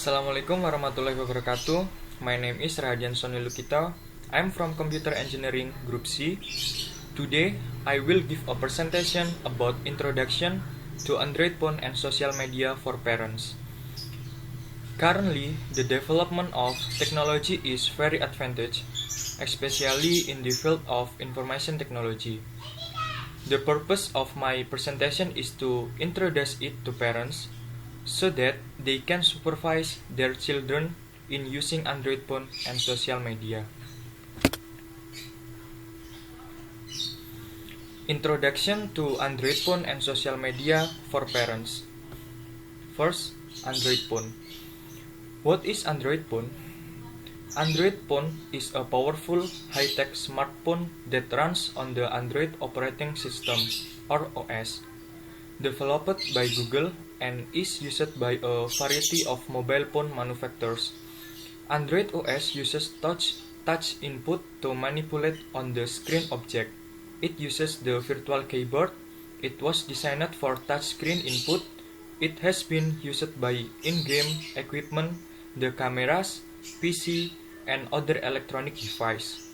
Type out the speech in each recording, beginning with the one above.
Assalamualaikum warahmatullahi wabarakatuh. My name is Rahadian Sony Lukita. I'm from Computer Engineering Group C. Today, I will give a presentation about introduction to Android phone and social media for parents. Currently, the development of technology is very advanced, especially in the field of information technology. The purpose of my presentation is to introduce it to parents so that they can supervise their children in using Android phone and social media. Introduction to Android phone and social media for parents. First, Android phone. What is Android phone? Android phone is a powerful, high-tech smartphone that runs on the Android operating system, or OS, developed by Google and is used by a variety of mobile phone manufacturers. Android OS uses touch input to manipulate on the screen object. It uses the virtual keyboard. It was designed for touchscreen input. It has been used by in-game equipment, the cameras, PC, and other electronic device.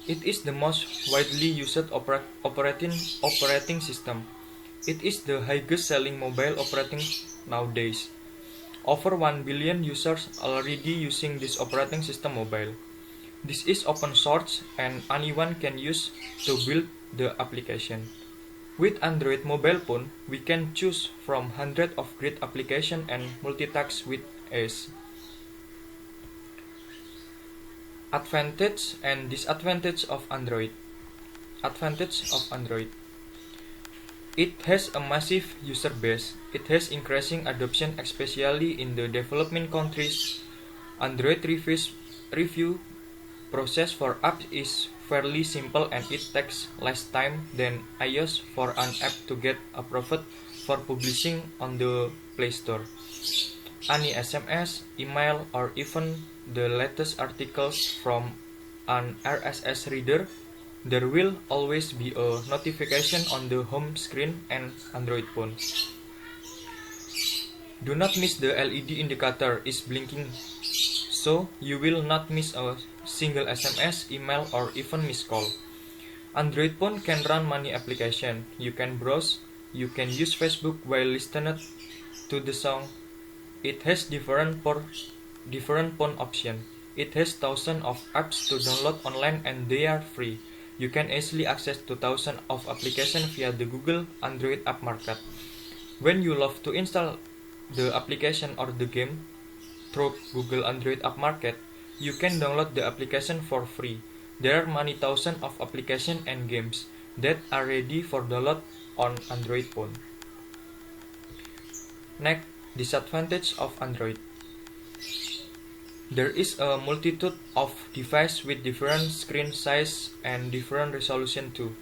It is the most widely used operating system. It is the highest selling mobile operating nowadays. Over 1 billion users already using this operating system mobile. This is open source and anyone can use to build the application. With Android mobile phone, we can choose from hundreds of great applications and multitask with ease. Advantage and disadvantage of Android. Advantage of Android. It has a massive user base. It has increasing adoption, especially in the developing countries. Android review process for apps is fairly simple and it takes less time than iOS for an app to get approved for publishing on the Play Store. Any SMS, email, or even the latest articles from an RSS reader, there will always be a notification on the home screen and Android phone. Do not miss the LED indicator is blinking, so you will not miss a single SMS, email, or even missed call. Android phone can run many applications. You can browse, you can use Facebook while listening to the song. It has different phone options. It has thousands of apps to download online and they are free. You can easily access to thousands of applications via the Google Android App Market. When you love to install the application or the game through Google Android App Market, you can download the application for free. There are many thousands of applications and games that are ready for download on Android phone. Next, disadvantage of Android. There is a multitude of devices with different screen size and different resolution too.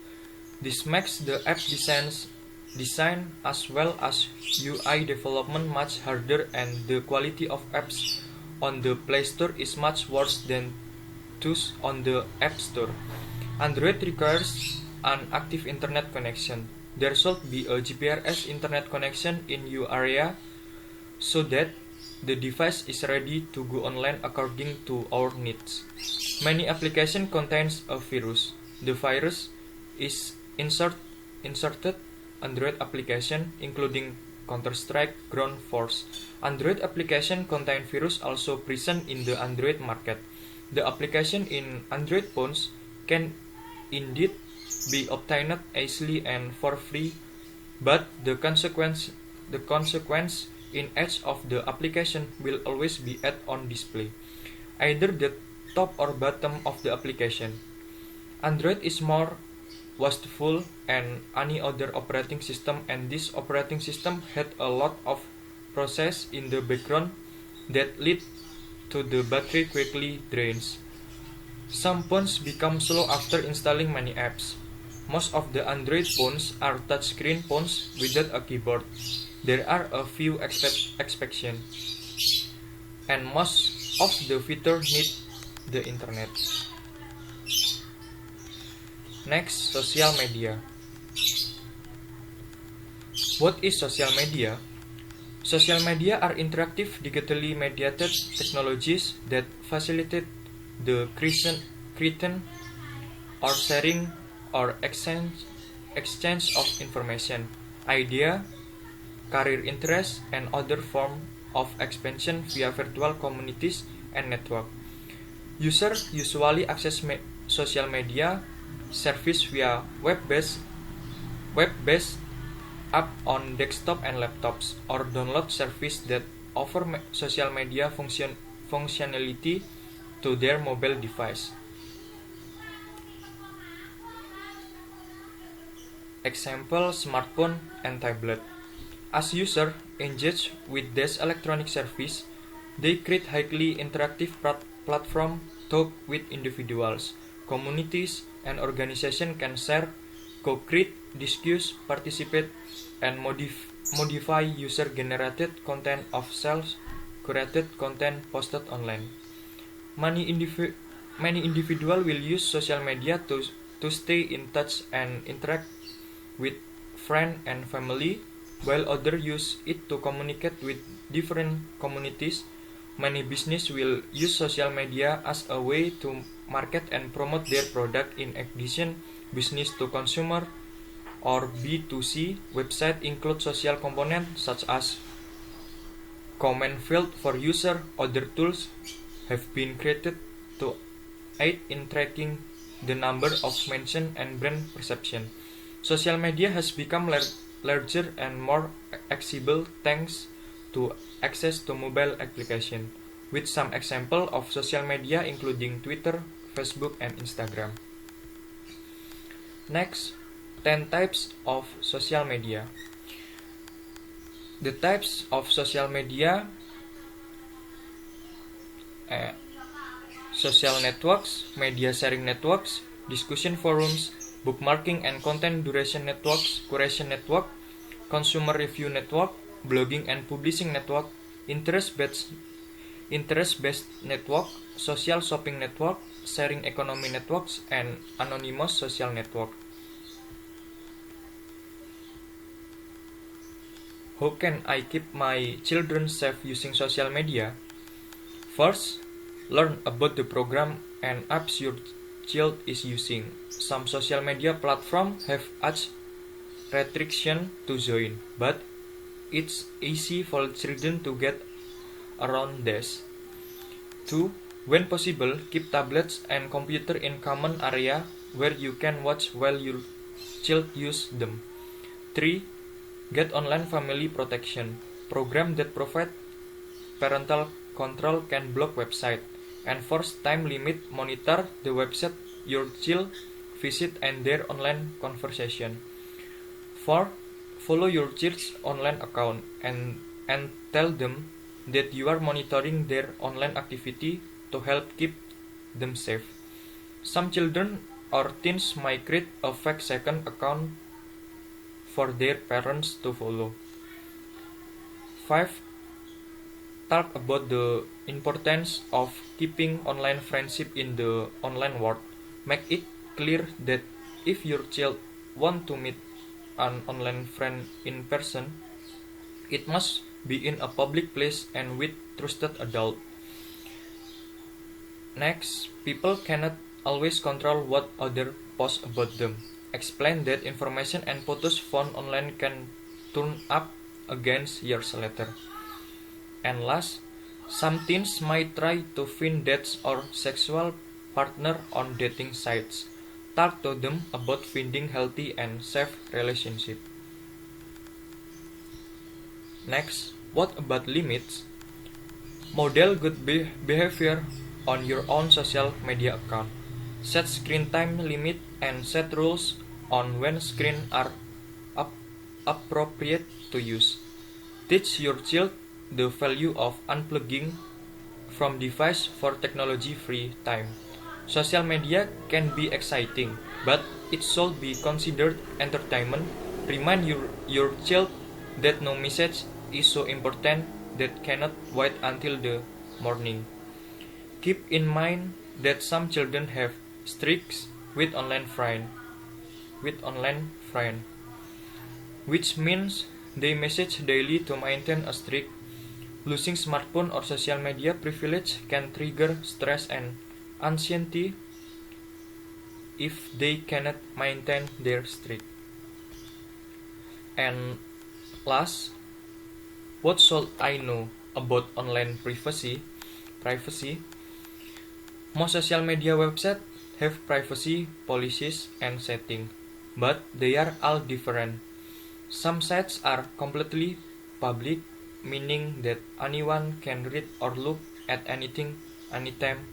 This makes the app design as well as UI development much harder and the quality of apps on the Play Store is much worse than those on the App Store. Android requires an active internet connection. There should be a GPRS internet connection in your area so that the device is ready to go online according to our needs. Many applications contains a virus. The virus is inserted Android application including Counter-Strike, Ground Force. Android application contain virus also present in the Android market. The application in Android phones can indeed be obtained easily and for free, but the consequence in edge of the application will always be on display, either the top or bottom of the application. Android is more wasteful than any other operating system, and this operating system had a lot of process in the background that lead to the battery quickly drains. Some phones become slow after installing many apps. Most of the Android phones are touchscreen phones without a keyboard. There are a few exceptions, and most of the features need the internet. Next, social media. What is social media? Social media are interactive, digitally mediated technologies that facilitate the creation or sharing or exchange of information, idea, career interests, and other forms of expansion via virtual communities and network. Users usually access social media service via web-based app on desktop and laptops, or download service that offer social media functionality to their mobile device. Example, smartphone and tablet. As users engage with this electronic service, they create highly interactive platform talk with individuals, communities, and organizations can share, co-create, discuss, participate, and modify user-generated content of self-curated content posted online. Many individuals will use social media to stay in touch and interact with friends and family, while others use it to communicate with different communities. Many businesses will use social media as a way to market and promote their product. In addition, business to consumer or B2C websites include social components such as comment field for user. Other tools have been created to aid in tracking the number of mentions and brand perception. Social media has become larger and more accessible thanks to access to mobile application, with some examples of social media including Twitter, Facebook, and Instagram. Next, 10 types of social media. The types of social media: social networks, media sharing networks, discussion forums, bookmarking and content duration networks, curation network, consumer review network, blogging and publishing network, interest-based network, social shopping network, sharing economy networks, and anonymous social network. How can I keep my children safe using social media? First, learn about the program and apps your child is using. Some social media platforms have age restriction to join, but it's easy for children to get around this. 2. When possible, keep tablets and computer in common area where you can watch while your child use them. 3. Get online family protection. Program that provide parental control can block website. Enforce time limit. Monitor the website your child visit and their online conversation. 4. Follow your child's online account and tell them that you are monitoring their online activity to help keep them safe. Some children or teens might create a fake second account for their parents to follow. 5. Talk about the importance of keeping online friendship in the online world. Make it clear that if your child wants to meet an online friend in person, it must be in a public place and with trusted adult. Next, people cannot always control what others post about them. Explain that information and photos found online can turn up against years later. And last, some teens might try to find dates or sexual partner on dating sites. Talk to them about finding healthy and safe relationship. Next, what about limits? Model good behavior on your own social media account. Set screen time limit and set rules on when screens are appropriate to use. Teach your child the value of unplugging from device for technology-free time. Social media can be exciting, but it should be considered entertainment. Remind your child that no message is so important that cannot wait until the morning. Keep in mind that some children have streaks with online friend, which means They message daily to maintain a streak. Losing smartphone or social media privilege can trigger stress and anxiety if they cannot maintain their streak. And last, what should I know about online privacy? Most social media websites have privacy policies and settings, but they are all different. Some sites are completely public, meaning that anyone can read or look at anything, anytime.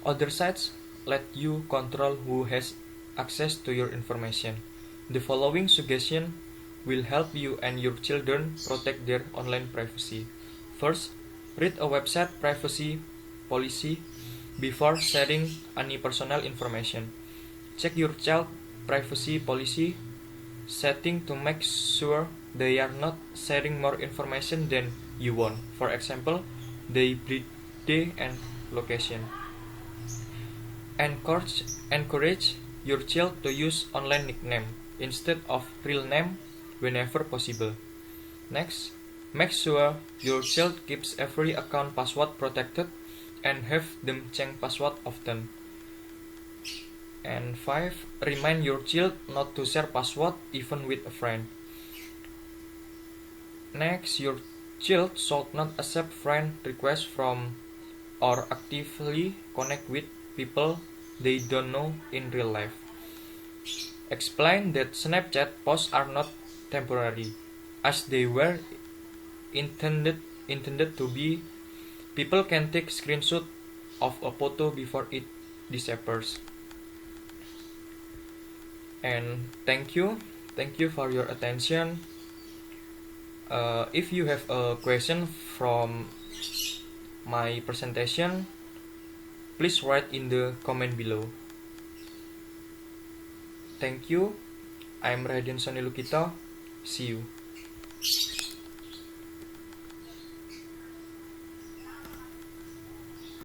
Other sites let you control who has access to your information. The following suggestion will help you and your children protect their online privacy. First, read a website privacy policy before sharing any personal information. Check your child privacy policy setting to make sure they are not sharing more information than you want. For example, their birthday and location. Encourage your child to use online nickname instead of real name whenever possible. Next, make sure your child keeps every account password protected and have them change password often. And 5. Remind your child not to share password even with a friend. Next, your child should not accept friend requests from or actively connect with people they don't know in real life. Explain that Snapchat posts are not temporary, as they were intended to be. People can take screenshot of a photo before it disappears. And thank you for your attention. If you have a question from my presentation, please write in the comment below. Thank you. I'm Radian Sonny Lukito. See you.